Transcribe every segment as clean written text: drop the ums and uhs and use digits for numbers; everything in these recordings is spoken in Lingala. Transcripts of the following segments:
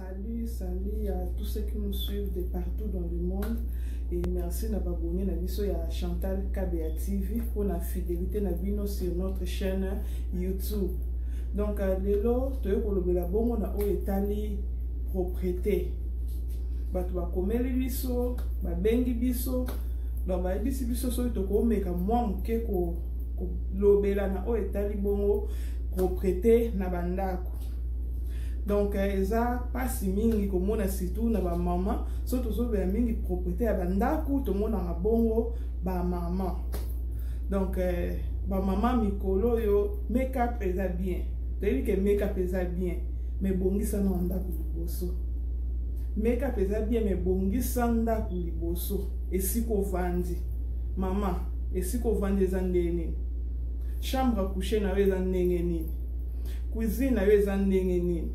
Salut à tous ceux qui nous suivent de partout dans le monde et merci de abonner à biso ya Chantal KBA TV pour la fidélité na bino sur notre chaîne YouTube. Donc lelo toye kolobela bongo na o etali propriété. Bato ba komeli biso, ba bengi biso, donc ba bisi biso so to ko meka mwa muke ko lobela na o etali bongo propriété na bandako. Donc eza pasi mingi komona surtout na ba mama so tozobela mingi propriété ya bandako tomona na bongo ba mama. Donc ba mama mikolo yo make up eza bien. C'est que make up eza bien mais bongisa na ndako liboso. Make up eza bien mais bongisa ndako liboso esiko vandi. Mama esiko vandi eza ndenge. Chambre à coucher na eza ndenge nini. Cuisine na eza ndenge nini.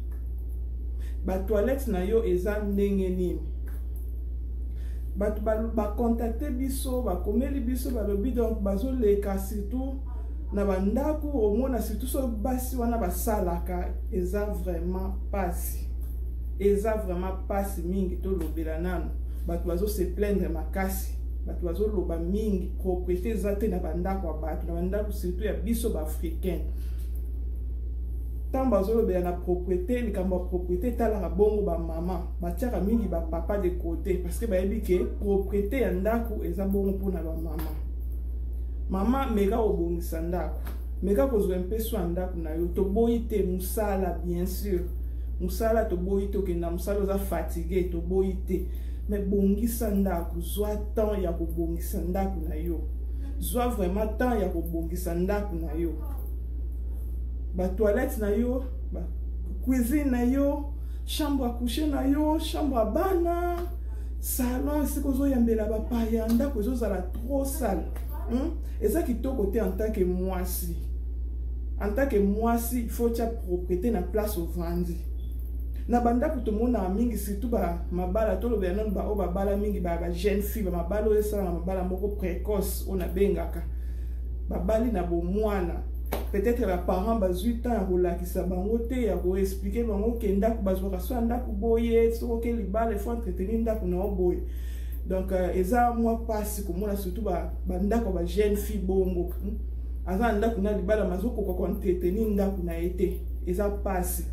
Ba toilette na yo eza ndenge nini. Bato ba contacter biso ba komeli biso ba lobi donc bazo leka surtout na bandako omona surtout so basi wana basalaka eza vraiment pasi. Eza vraiment pasi mingi to lobela nano. Bato bazo se plaindre makasi. Bato bazo loba mingi propriété zate na bandako bato na bandako surtout ya biso ba africain. Tant bazo be na propriété likambo propriété tala bongo ba mama batiaka mingi ba papa de côté parce que ba yebi ke propriété ya ndako eza bongo pona ba mama. Mama mega obongisa ndako mega kozwa mpeso ndako na yo to boyite musala bien sûr musala to boyite ke na musala za fatigué to boyite mais bongisa ndako zwa temps ya kobongisa ndako na yo zwa vraiment temps ya kobongisa ndako na yo. Ba toilette na yo, ba cuisine na yo, chambre à coucher na yo, chambre à bana, salon, c'est que zo yambela ba paya ndako zo zala trop sale. Et ça qui to côté en tant que moisi. En tant que moisi, il faut tia propriété na place au vandi. Na banda ko to mona mingi surtout ba mabala to lo benon ba o ba bala mingi ba jeune fille ba mabalo esa na mabala moko précoce ona bengaka. Ba bali na bo mwana. Peut-être les parents bazui temps à qui sabangote à expliquer bango que ndako bazwaka so ndako boye so que libala il faut entretenir ndako na boye. Donc eza moi passe comme on a surtout ba ndako ba jeune fille bongo. Aza ndako na libala mazoko ko entretenir ndako na été. Eza passe.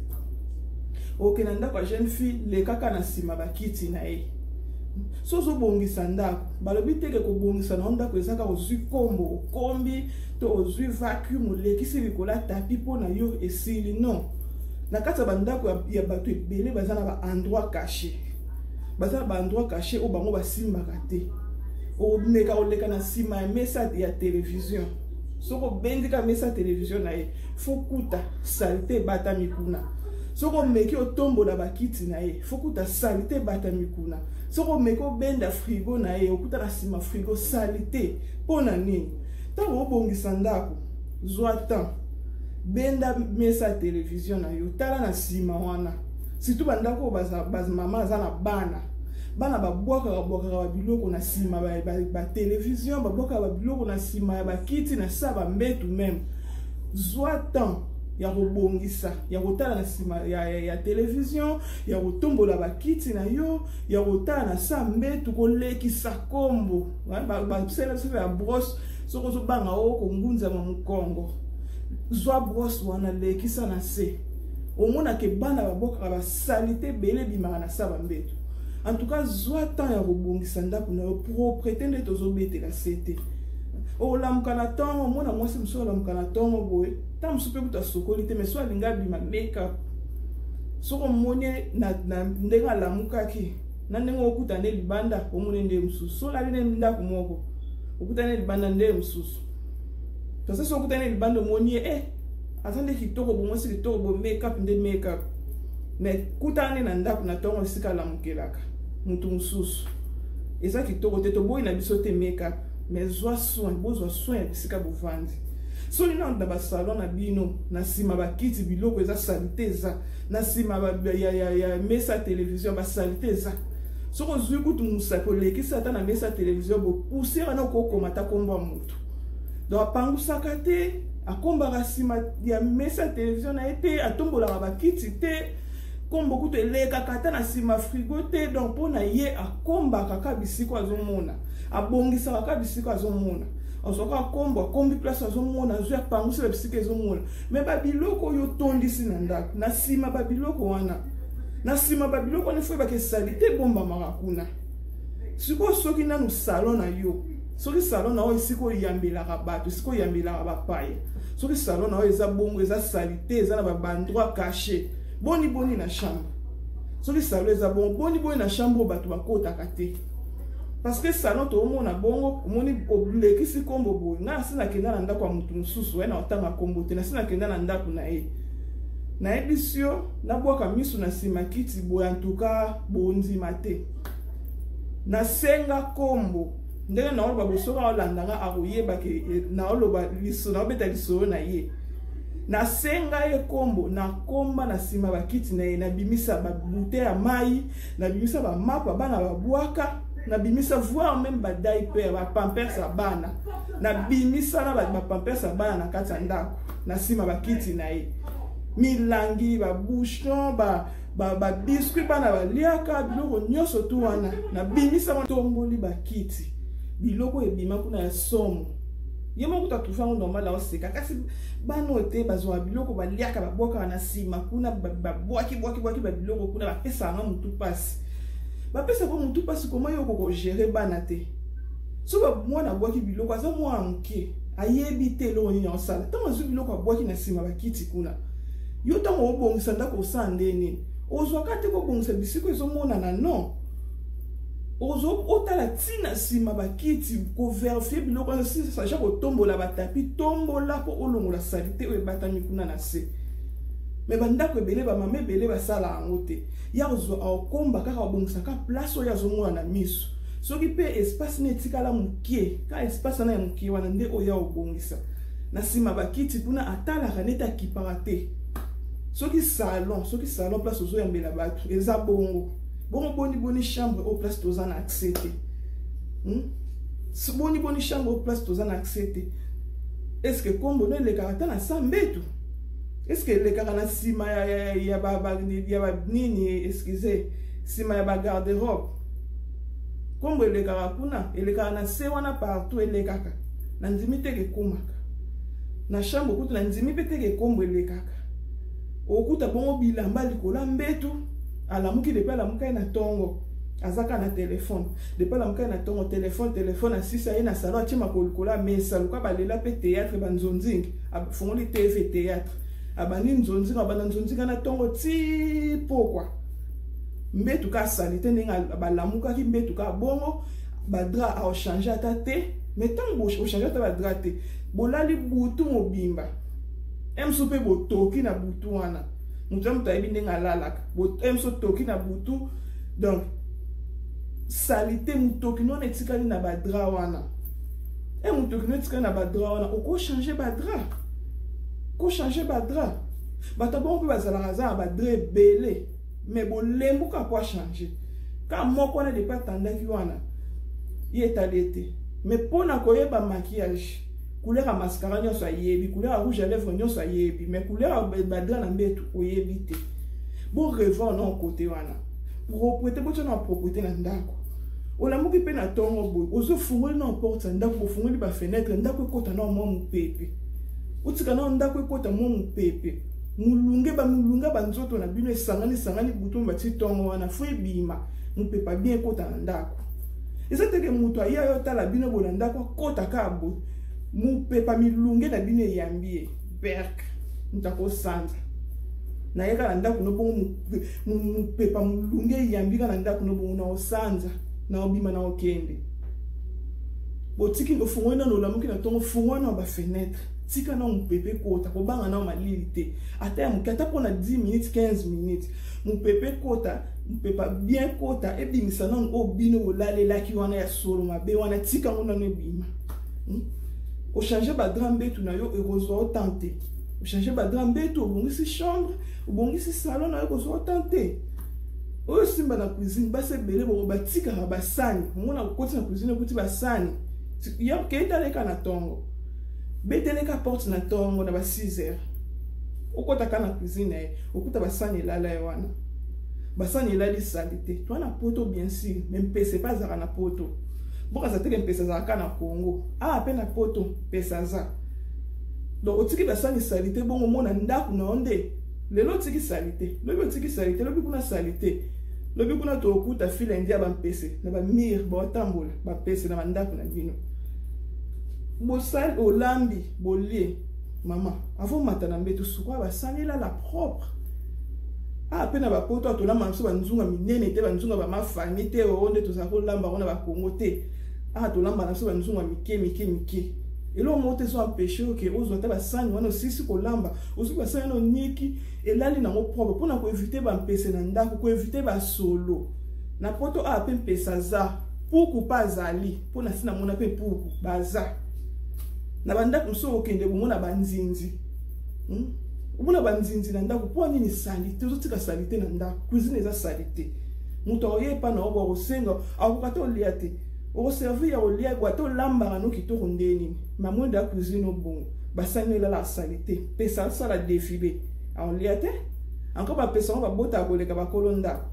OK na ndako jeune fille le kaka na sima ba kiti na e. So zo bongisa ndako balobi teke ko bongisa na ndako ezaka ozwi kombo kombi to ozwi vacuum lekisi likola tapi pona yo esili non na kata bandako ya bato ebele bazana ba endroit caché bazana ba endroit caché o bango basimbaka te o meka oleka na sima ya mesa ya télévision soko bendika mesa télévision na ye fokuta saleté bata mikuna soko meki otombola bakiti na ye fokuta saleté bata mikuna soko meko benda frigo na ye okuta na sima frigo saleté pona nini tango obongisa ndako zwa temps benda mesa télévision na yo tala na sima wana surtout bandako baza mama aza na bana babwaka biloko na sima ba télévision babwaka biloko na sima ya bakiti na saba mbetu même zwa temps ya kobongisa ya kotala na sima ya télévision ya kotombola bakiti na yo ya kotala na sa mbetu kolekisa kombo ba sela ya brosse soko zo banga o ko ngunza ma mukongo zwa brosse wana lekisa na se omona ke bana baboka ba salité bele bimaka na sa mbetu. En tout cas zwa temps ya kobongisa ndako na propriété nde tozobete la cité. O lamkana tongo mona mwasi mso lamkana tongo boy tam supe kuta sokoli te mais so alinga bima make up soko monye na ndenga lamukaki na ndengo okuta ne libanda omone nde msusu so la bine ndako moko okuta ne libanda nde msusu to so okuta ne libanda monye azande kitoko bo mwasi kitoko bo make up nde make up mais kuta ne na ndako na tongo sika lamukelaka mutu msusu eza kitoko te to boy na biso te make up mais zwa soin bisika bovandi so lina na ba salon na bino na sima ba kiti biloko eza salité eza na sima ya mesa télévision ba salité eza so ko zwi kutu musako lekisa ta na mesa télévision bo poussière na ko komata komba mutu do apangusaka te akomba sima ya mesa télévision na ete atombola ba kiti te kombo kutu eleka kata na sima frigo te donc pona ye akomba kaka bisiko azomona abongisa kaka bisiko azomona azoka kombo akombi place azomona azo apangisa bisiko azomona me ba biloko yo tondisi na ndako na sima ba biloko wana na sima ba biloko wana fo ba ke salite bomba makuna siko soki nanu salon na yo soki salon na o siko yambela bato siko yambela bapaya soki salon na o eza bongo eza salite eza na ba endroit caché boni na chambre soki salon eza boni na chambre bato bakotaka te parce que salon to mona bongo omoni oblekisi kombo boye nga sina kenda na ndako ya mutu mususu na otanga kombo te na sina kenda na ndako na ye na ebisio na bwaka misu na sima kiti boye en tout cas bondima te na senga kombo ndenge na oloba bosoka olandanga akoyeba ke na oloba liso na obeta liso na ye na senga ye kombo na komba na sima bakiti na ye na bimisa ba bouteille ya mai na bimisa ba mapa bana babwaka na bimisa voir même ba diaper ba pampers ya bana na bimisa na ba pampers ya bana na kati ya ndako na sima bakiti na ye milangi ba bouchon ba biscuit bana baliaka biloko nyonso tu wana na bimisa tomboli bakiti biloko ebima kuna ya somo yemo kuta tufango normal la oseka kasi bano te bazwa biloko baliaka babwaka na sima kuna babwaki ba biloko kuna bapesa nga mutu pasi bapesa ko mutu pasi koma yo ko gérer bana te so ba mwana bwaki biloko aza mwa mke ayebi te lo ni osala tango zu biloko abwaki na sima bakiti kuna yo tango obongisa ndako osande nini ozwa kate ko bongisa bisiko ezomona na non ozo otala tina sima bakiti ko vérifier biloko si sacha ko tombola batapi tombola po olongola salite o batami kuna na se me bandako ebele ba mame ebele basala yango te ya ozo akomba kaka obongisa ka place oyo azomona na miso soki pe espace netikala mukie ka espace na mukie wana nde oya obongisa na sima bakiti kuna atala kaneta kiparate soki salon place ozo yambela bato eza bongo boni chambre au place toza na accès te boni chambre au place toza na accès te est-ce que kombo no le karata na sambetu est-ce que le karana sima ya ba nini excusez sima ya ba garde-robe kombo le karakuna le karana se wana partout le kaka na ndimi te ke komaka na chambre kutu na ndimi pete ke kombo le kaka okuta bongo bilamba likola mbetu alamuki depuis alamuka na tongo azaka na téléphone depuis alamuka na tongo téléphone asisa ye na salon atima kolikola mesa luka balela pe théâtre banzonzingi afungoli TV théâtre abani nzonzinga abana nzonzinga na tongo ti pokwa mbetu ka salite ninga balamuka ki mbetu ka bongo badra a changer ata te mais tant bo changer ata badra te bolali butu mobimba emsupe botoki na butu wana mutu ayebi ndenge alalaka emso toki na butu donc salite mutoki nona etikali na badra wana mutoki nona etikali na badra wana oko changer badra bato bongo mpe bazalaka aza na badra ebele mais bolembuka po changer ka moko wana depa atandaki wana ye etali te mais mpona koyeba maquillage couleur à mascara nyonso ayebi couleur à rouge à lèvres nyonso ayebi mais couleur à badra na mbetu oyebi te bon revend non côté wana propriété bo tona propriété na ndako olamuki pe na tongo boy ozo fungoli na porte ndako bo fungoli ba fenêtre ndako ekota na mo mupepe utika na ndako ekota mo mupepe mulunga banzoto na bino esangani butu mbati tongo wana fo ebima mupepa bien ekota na ndako ezateke mutu aya yo tala bino bo na ndako kota ka bo mupepa milunge na bino eyambie berk ntako sanza na yeka na ndako no bongo mupepa mulunge eyambika na ndako no bongo na osanza na obima na okende botiki ndo fungwana no lamuki na tongo fungwana ba fenêtre tika na mupepe kota ko banga na malili te ata ya mukata pona 10 minutes 15 minutes mupepe kota mupepa bien kota ebimisa na obino olalelaki wana ya solo mabe wana tika ngona no ebima o changer ba drambe tu na yo erozo tenter o changer ba drambe tu obongisi chambre obongisi salon na yo ko tenter o simba na cuisine ba se belé bo batika ba sani mona kokoti na cuisine kuti ba sani ya keita leka na tongo beteleka porte na tongo na ba 6h okota kana cuisine okuta ba sani lala ya wana basani elali salite toi na poto bien sûr même pese pas za na poto boka za teke pesa za kana Congo pe na poto pesa za donc otiki basani salite bongo mona ndaku na onde lelo tiki salite lobi kuna salite lobi kuna to okuta fila ndia ba mpese na ba mir ba tambola ba pese na ndaku na bino bosal olambi bolie mama avant matana mbeto sukwa basani la propre pena ba poto to la manso banzunga minene te banzunga ba mafami te onde to za ko lamba ona ba Kongo te to lamba na so banzunga mike elo mote so empêcher que ozo ta ba sani wana sisi ko lamba ozo ba sani no niki elali na mo propre pona ko éviter ba mpese na ndako ko éviter ba solo na poto pe mpesa za puku pa zali pona sina mona pe puku baza na banda mso okende bomona banzinzi ubona banzinzi na ndako po nini salite ozotika salite na ndako cuisine eza salite muto oyepa na obo osenga akokata olia te oservi ya olia kwa to lamba no kitoko ndeni mamu da cuisine obongo basani la salite pesa sala défilé olia te encore ba pesa ba bota koleka ba kolonda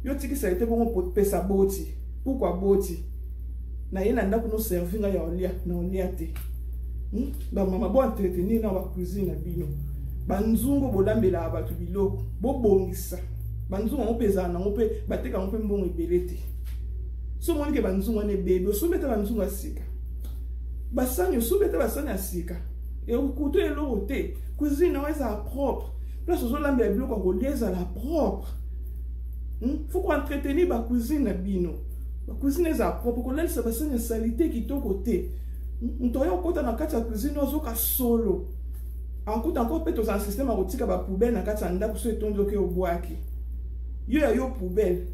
yo tiki salite bongo pesa boti pourquoi boti na yena ndako no servinga ya olia na olia te ba mama bo entretenir na ba cuisine na bino banzungu bolambela abatu biloko bobongisa banzungu mopeza na mope bateka mope mbongo ebelete so moni ke banzungu ne bebe osubeta banzungu asika basani osubeta basani asika e okuto eloko te cuisine eza propre place ozolambela biloko koleza la propre faut qu'on entretenir ba cuisine na bino ba cuisine eza propre kolelisa basani salite kitoko te ntoyo kota na kati ya cuisine ozoka solo encore peut-être un système arotika ba poubelle na kati ya ndako so etondi oke obwaki yo ya yo poubelle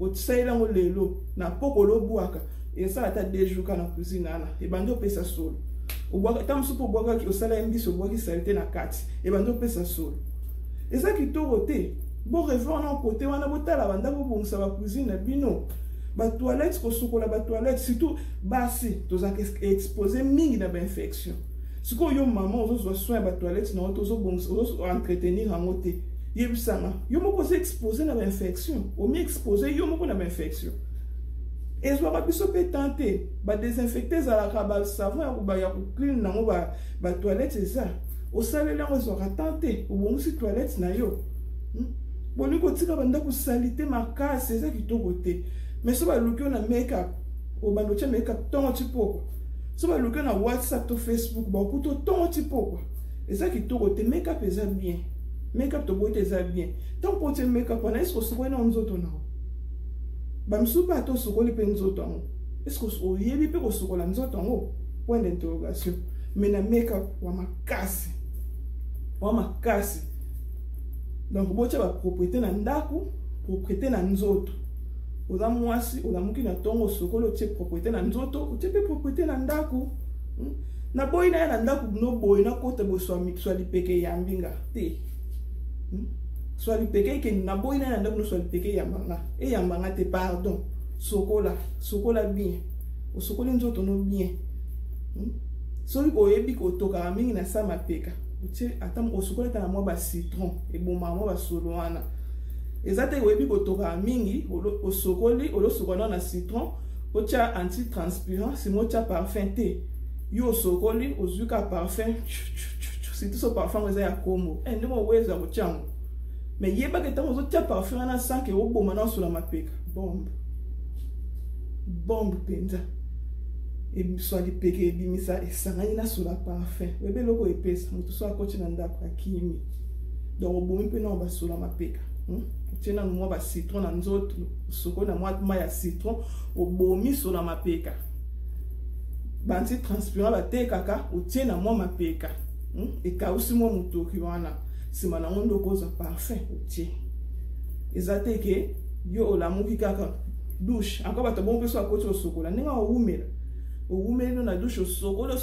otisaila ngo lelo na pokolo bwaka esa ata 2 jours kana cuisine ana e bando pesa solo obwaka tamsu po bwaka ki osala mbiso bwaki salite na kati e bando pesa solo esa kitoko te bo revoir na côté wana botala banda bo bongisa ba cuisine na bino ba toilette ko sukola ba toilette surtout basi toza exposer mingi na ba infection. Si vous avez maman, vous avez soin de la toilette, vous avez entretenir en côté. Vous avez exposé à l'infection. Vous avez exposé à l'infection. Et vous avez tenté de désinfecter le savon, vous clean la toilette. Vous avez tenté vous avez une toilette. Vous avez salité ma casse, c'est ça qui est côté. Mais si vous avez un make-up, vous avez un make-up, so ba loka na WhatsApp to Facebook ba kuto ton ti poko eza ki to côté make-up eza bien make-up to boite eza bien tant pour te make-up na est-ce que so na nzoto na ba msupa to so ko li pe nzoto ngo est-ce que o yebi pe ko so ko la nzoto ngo point d'interrogation mais na make-up wa makasi donc bocha ba propriété na ndaku propriété na nzoto oza mwasi olamuki na tongo sokolo tie propriété na nzoto tie pe propriété na ndaku na boy na ndaku no boy na kota bo swali peke ya mbinga te swali peke ke na boy na ndaku no swali peke ya mbanga ya mbanga te pardon sokola bien o sokoli nzoto no bien so ko yebi ko toka mingi na sama peka tie atam o sokola ta na mo ba citron e boma mo ba soloana ezate webi botoka mingi osokoli olosokola na citron ocha anti-transpirant si mocha parfum te yo sokoli ozuka parfum si tout ce parfum eza ya kombo ndimo weza kochango mais yeba ke tango ozotia parfum na sanke oboma na sula mapeka bombe penza e swali peke ebimisa esangani na sula parfum webe loko epesa mutu so akochi na ndako akimi donc obomi pe na basula mapeka tiena no ba citron na nzoto soko na mwa ya citron obomi so na mapeka banti transpirant ba te kaka otiena mwa mapeka e ka usi mwa mutoki wana sima na ngondo koza parfum otie ezate ke yo olamuki kaka douche encore ba to bon peso akoti osokola ninga oumela na douche sokolo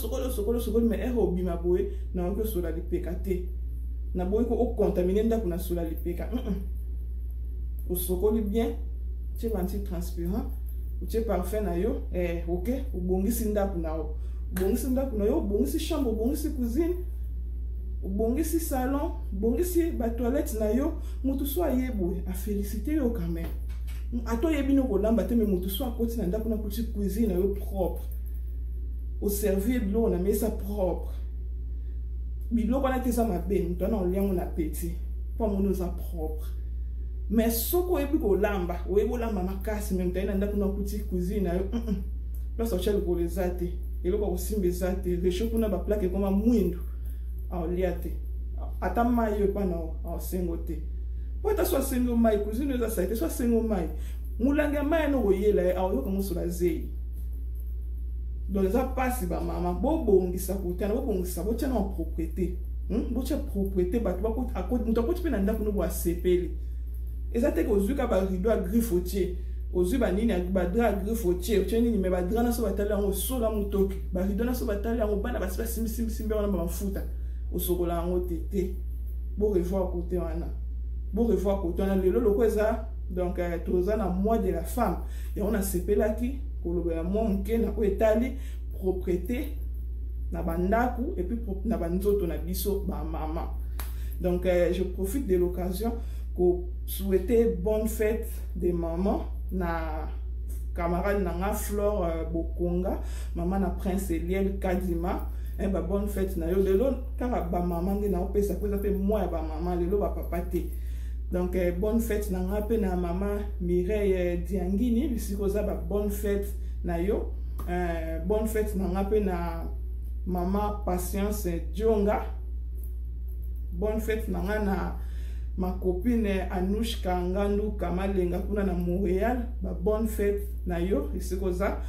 mais obima boye na onko so la lipeka te na boye ko contaminer ndako na so la lipeka au sokoli bien tu anti-transpirant tu parfum na yo ok au bongisi ndaku na yo bongisi chambre bongisi cuisine bongisi salon, bongisi ba toilette na yo, mutu so ayebo a féliciter yo quand même. Ato yebino ko lamba te me mutu so akoti na ndako na petite cuisine na yo propre. Au servir bilo na mesa propre. Bilo kana te sa mabe, mutu na oliango na petit. Pas mon za propre. Mais soko yebi ko lamba, o yebo lamba makasi même ta na ndako na petite cuisine na yo. Là ça chale ko lezate. Et ko simbe zate, réchauffe na ba plaque comme mwindo. A oliate. Ata mai yo pa na o sengote. Pota so sengo mai cuisine za saite so sengo mai. Mulanga mai no yela a yo ko musula zei. Donc ça passe ba mama bo bongisa ko tana bo bongisa bo tana en propriété. Bo tcha propriété ba ko akoti muto ko tpena ndako no bo asepeli. Ezate ko zuka ba rideau a griffotier. Ozu ba nini ba dra griffotier, tcheni ni me ba dra na so batali ngo sola mutoki. Ba rideau na so batali ngo bana ba simbi wana ba mfuta. Osokola ngo tete. Bo revoir côté wana. Bo revoir côté wana lelo loko eza donc toza na mois de la femme. Et on a sepelaki koloba ya monke na ko etali propriété na bandaku et puis na banzoto na biso ba mama. Donc je profite de l'occasion pour souhaiter bonne fête des mamans na camarade na Flore Bokonga, maman na Prince Eliel Kadima. Ba bonne fête na yo lelo kaka ba maman ngi na opesa ko zape moi ba maman lelo ba papa te. Donc bonne fête na ngape na maman Mireille Diangini bisikoza ba bonne fête na yo. Bonne fête na ngape na maman Patience Dionga. Bonne fête na na ma copine Anouchka Ngandu Kamalenga kuna na Montréal. Ba bonne fête na yo bisikoza.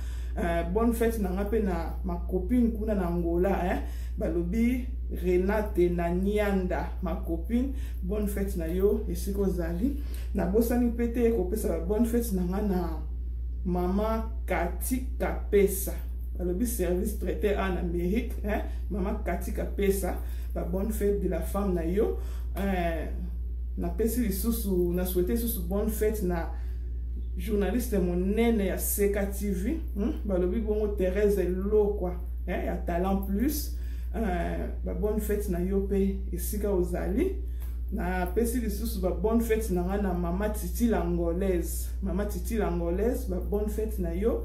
Bonne fête na ngape na ma copine kuna na Angola balobi Renate na Nianda ma copine. Bonne fête na yo esiko zali na bosani pete ko pesa bonne fête na nga na mama Kati Kapesa balobi service traité en Amérique mama Kati Kapesa ba bonne fête de la femme na yo na pesi lisusu na souhaiter sous bonne fête na journaliste monene ya Seka TV balobi bongo Thérèse Lo quoi ya talent plus ba bonne fête na yo pe esika ozali na pesi lisusu ba bonne fête na nga na mama Titi l'angolaise ba bonne fête na yo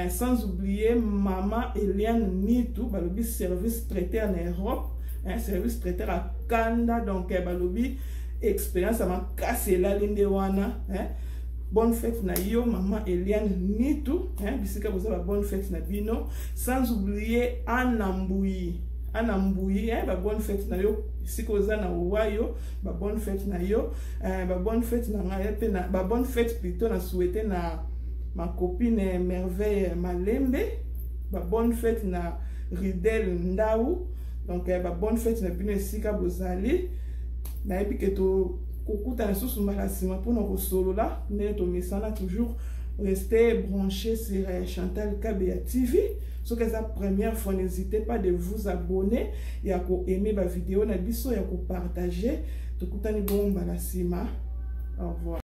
sans oublier maman Eliane Nitu balobi service traiteur en Europe service traiteur à Kanda donc balobi expérience ma kasela linde wana bonne fête na yo maman Eliane Nitu bisika boza bonne fête na bino sans oublier Anambui ba bonne fête na yo bisika boza na wayo ba bonne fête na yo ba bonne fête na nga pe na ba bonne fête plutôt na souhaiter na ma copine Merveille Malembe ba bonne fête na Ridel Ndau donc ba bonne fête na bino bisika bozali na epiketo Kukuta na susu malasima pour nos solo là, n'est au messana toujours rester branché sur Chantal Kabea TV. Ce que c'est la première fois, n'hésitez pas de vous abonner et à aimer ma vidéo na biso et à partager. Tukuta ni bon malasima. Au revoir.